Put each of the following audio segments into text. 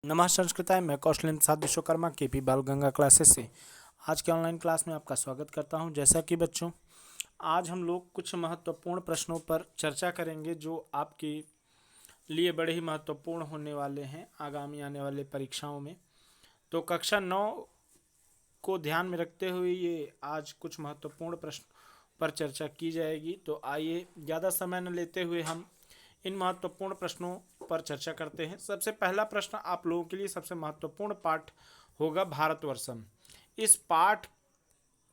नमः संस्कृताय। मैं कौशलेंद्र प्रसाद विश्वकर्मा केपी बाल गंगा क्लासेस से आज के ऑनलाइन क्लास में आपका स्वागत करता हूं। जैसा कि बच्चों, आज हम लोग कुछ महत्वपूर्ण प्रश्नों पर चर्चा करेंगे जो आपके लिए बड़े ही महत्वपूर्ण होने वाले हैं आगामी आने वाले परीक्षाओं में। तो कक्षा 9 को ध्यान में रखते हुए ये आज कुछ महत्वपूर्ण प्रश्न पर चर्चा की जाएगी। तो आइए ज़्यादा समय न लेते हुए हम इन महत्वपूर्ण प्रश्नों पर चर्चा करते हैं। सबसे पहला प्रश्न आप लोगों के लिए सबसे महत्वपूर्ण पाठ होगा भारतवर्षम।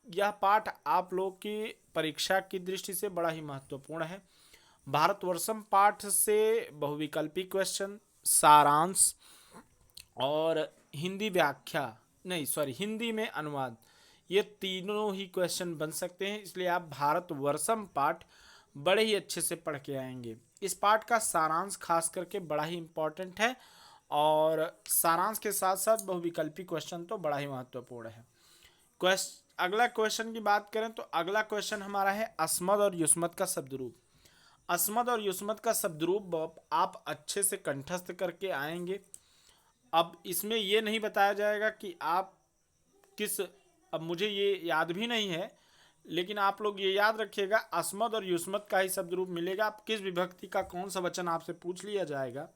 यह पाठ आप लोगों की परीक्षा की दृष्टि से बड़ा ही महत्वपूर्ण है। भारतवर्षम पाठ से बहुविकल्पी क्वेश्चन, सारांश और हिंदी में अनुवाद, ये तीनों ही क्वेश्चन बन सकते हैं। इसलिए आप भारतवर्षम पाठ बड़े ही अच्छे से पढ़ के आएंगे। इस पाठ का सारांश खास करके बड़ा ही इम्पोर्टेंट है और सारांश के साथ साथ बहुविकल्पी क्वेश्चन तो बड़ा ही महत्वपूर्ण है। अगला क्वेश्चन की बात करें तो अगला क्वेश्चन हमारा है अस्मद और युस्मत का शब्द रूप। अस्मद और युस्मत का शब्द रूप आप अच्छे से कंठस्थ करके आएंगे। अब इसमें यह नहीं बताया जाएगा कि आप अब मुझे ये याद भी नहीं है, लेकिन आप लोग ये याद रखिएगा अस्मद और युस्मत का ही शब्द रूप मिलेगा। आप किस विभक्ति का कौन सा वचन आपसे पूछ लिया जाएगा,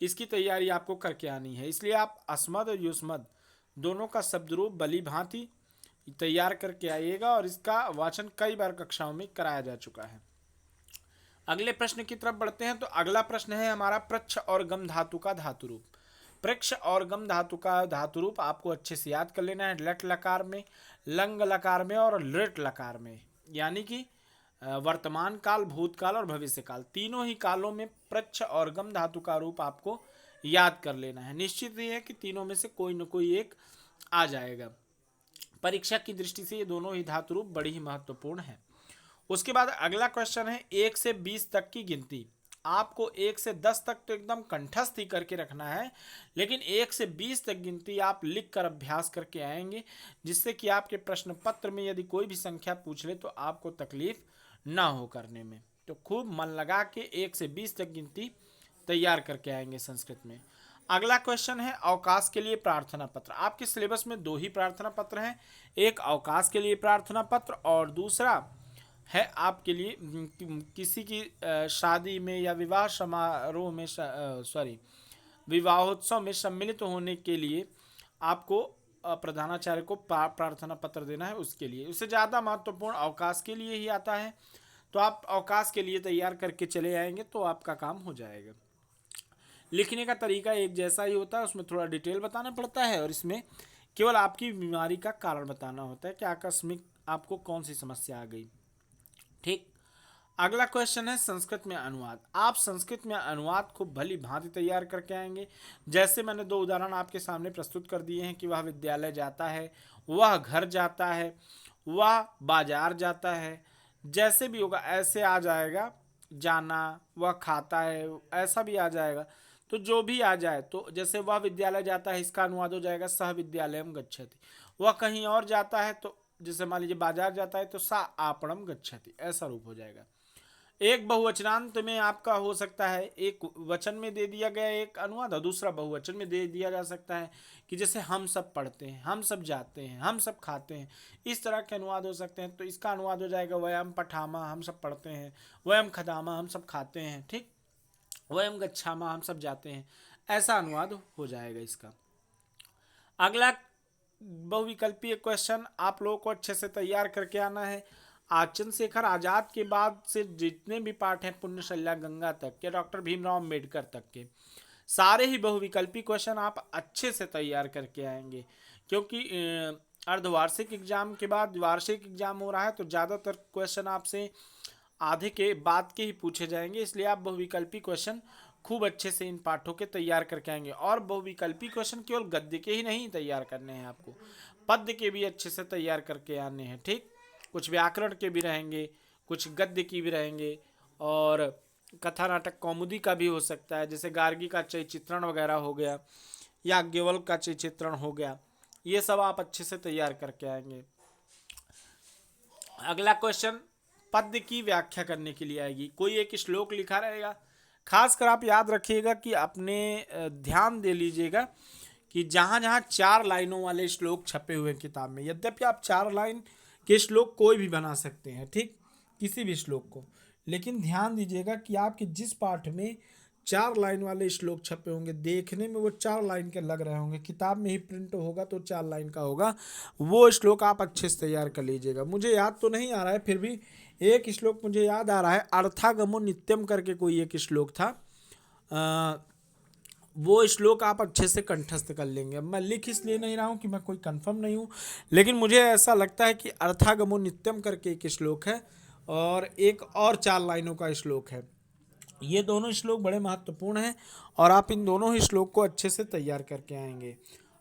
इसकी तैयारी आपको करके आनी है। इसलिए आप अस्मद और युस्मत दोनों का शब्द रूप भली भांति तैयार करके आइएगा और इसका वाचन कई बार कक्षाओं में कराया जा चुका है। अगले प्रश्न की तरफ बढ़ते हैं। तो अगला प्रश्न है हमारा प्रच्छ और गम धातु का धातु रूप। प्रक्ष और गम धातु का धातु रूप आपको अच्छे से याद कर लेना है। लट लकार में, लंग लकार में और लृट लकार में, यानी कि वर्तमान काल, भूतकाल और भविष्य काल, तीनों ही कालों में प्रच्छ और गम धातु का रूप आपको याद कर लेना है। निश्चित ही है कि तीनों में से कोई न कोई एक आ जाएगा। परीक्षा की दृष्टि से ये दोनों ही धातु रूप बड़ी ही महत्वपूर्ण है। उसके बाद अगला क्वेश्चन है 1 से 20 तक की गिनती। आपको 1 से 10 तक तो एकदम कंठस्थ ही करके रखना है, लेकिन 1 से 20 तक गिनती आप लिख कर अभ्यास करके आएंगे, जिससे कि आपके प्रश्न पत्र में यदि कोई भी संख्या पूछ ले तो आपको तकलीफ ना हो करने में। तो खूब मन लगा के 1 से 20 तक गिनती तैयार करके आएंगे संस्कृत में। अगला क्वेश्चन है अवकाश के लिए प्रार्थना पत्र। आपके सिलेबस में 2 ही प्रार्थना पत्र हैं, एक अवकाश के लिए प्रार्थना पत्र और दूसरा है आपके लिए किसी की शादी में या विवाह समारोह में विवाहोत्सव में सम्मिलित होने के लिए आपको प्रधानाचार्य को प्रार्थना पत्र देना है। उसके लिए उससे ज़्यादा महत्वपूर्ण अवकाश के लिए ही आता है। तो आप अवकाश के लिए तैयार करके चले आएंगे तो आपका काम हो जाएगा। लिखने का तरीका एक जैसा ही होता है, उसमें थोड़ा डिटेल बताना पड़ता है और इसमें केवल आपकी बीमारी का कारण बताना होता है कि आकस्मिक आपको कौन सी समस्या आ गई। ठीक। अगला क्वेश्चन है संस्कृत में अनुवाद। आप संस्कृत में अनुवाद को भली भांति तैयार करके आएंगे। जैसे मैंने 2 उदाहरण आपके सामने प्रस्तुत कर दिए हैं कि वह विद्यालय जाता है, वह घर जाता है, वह बाजार जाता है, जैसे भी होगा ऐसे आ जाएगा। जाना, वह खाता है, ऐसा भी आ जाएगा। तो जो भी आ जाए, तो जैसे वह विद्यालय जाता है, इसका अनुवाद हो जाएगा सह विद्यालयम गच्छति। वह कहीं और जाता है, तो जैसे मान लीजिए बाजार जाता है तो सा आपणम गच्छति, ऐसा रूप हो जाएगा। एक बहुवचनांत में आपका हो सकता है, एक वचन में दे दिया गया एक अनुवाद और दूसरा बहुवचन में दे दिया जा सकता है कि जैसे हम सब पढ़ते हैं, हम सब जाते हैं, हम सब खाते हैं, इस तरह के अनुवाद हो सकते हैं। तो इसका अनुवाद हो जाएगा वयम पठामा, हम सब पढ़ते हैं, वयम खदामा, हम सब खाते हैं, ठीक, वयम गच्छामा, हम सब जाते हैं, ऐसा अनुवाद हो जाएगा इसका। अगला बहुविकल्पीय क्वेश्चन आप लोगों को अच्छे से तैयार करके आना है। आज चंद्रशेखर आजाद के बाद से जितने भी पाठ हैं पुण्यशल्या गंगा तक के, डॉक्टर भीमराव अम्बेडकर तक के, सारे ही बहुविकल्पी क्वेश्चन आप अच्छे से तैयार करके आएंगे। क्योंकि अर्धवार्षिक एग्जाम के बाद वार्षिक एग्जाम हो रहा है, तो ज़्यादातर क्वेश्चन आपसे आधे के बाद के ही पूछे जाएंगे। इसलिए आप बहुविकल्पी क्वेश्चन खूब अच्छे से इन पाठों के तैयार करके आएंगे। और बहुविकल्पी क्वेश्चन केवल गद्य के ही नहीं तैयार करने हैं, आपको पद्य के भी अच्छे से तैयार करके आने हैं। ठीक, कुछ व्याकरण के भी रहेंगे, कुछ गद्य की भी रहेंगे और कथा नाटक कौमुदी का भी हो सकता है, जैसे गार्गी का चयचित्रण वगैरह हो गया या याज्ञवल्क्य का चयचित्रण हो गया। ये सब आप अच्छे से तैयार करके आएंगे। अगला क्वेश्चन पद्य की व्याख्या करने के लिए आएगी। कोई एक श्लोक लिखा रहेगा, खासकर आप याद रखिएगा कि अपने ध्यान दे लीजिएगा कि जहाँ जहाँ 4 लाइनों वाले श्लोक छपे हुए हैं किताब में, यद्यपि आप 4 लाइन के श्लोक कोई भी बना सकते हैं, ठीक, किसी भी श्लोक को, लेकिन ध्यान दीजिएगा कि आपके जिस पाठ में 4 लाइन वाले श्लोक छपे होंगे, देखने में वो 4 लाइन के लग रहे होंगे, किताब में ही प्रिंट होगा तो 4 लाइन का होगा, वो श्लोक आप अच्छे से तैयार कर लीजिएगा। मुझे याद तो नहीं आ रहा है, फिर भी एक श्लोक मुझे याद आ रहा है, अर्थागमो नित्यम करके कोई एक श्लोक था, वो श्लोक आप अच्छे से कंठस्थ कर लेंगे। मैं लिख इसलिए नहीं रहा हूँ कि मैं कोई कंफर्म नहीं हूँ, लेकिन मुझे ऐसा लगता है कि अर्थागमो नित्यम करके एक श्लोक है और एक और 4 लाइनों का श्लोक है। ये दोनों श्लोक बड़े महत्वपूर्ण हैं और आप इन दोनों ही श्लोक को अच्छे से तैयार करके आएंगे।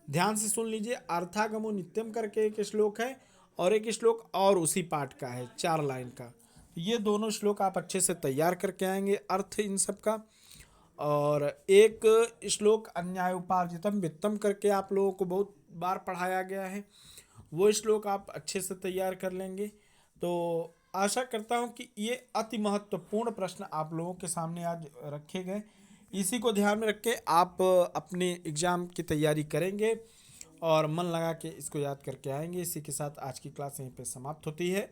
ध्यान से सुन लीजिए, अर्थागमो नित्यम करके एक श्लोक है और एक श्लोक और उसी पाठ का है 4 लाइन का। ये दोनों श्लोक आप अच्छे से तैयार करके आएंगे, अर्थ इन सब का। और एक श्लोक अन्याय उपार्जितम वित्तम करके आप लोगों को बहुत बार पढ़ाया गया है, वो श्लोक आप अच्छे से तैयार कर लेंगे। तो आशा करता हूँ कि ये अति महत्वपूर्ण प्रश्न आप लोगों के सामने आज रखे गए, इसी को ध्यान में रख के आप अपने एग्ज़ाम की तैयारी करेंगे और मन लगा के इसको याद करके आएंगे। इसी के साथ आज की क्लास यहीं पे समाप्त होती है।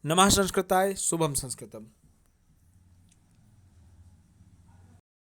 नमः संस्कृताय, शुभम संस्कृतम।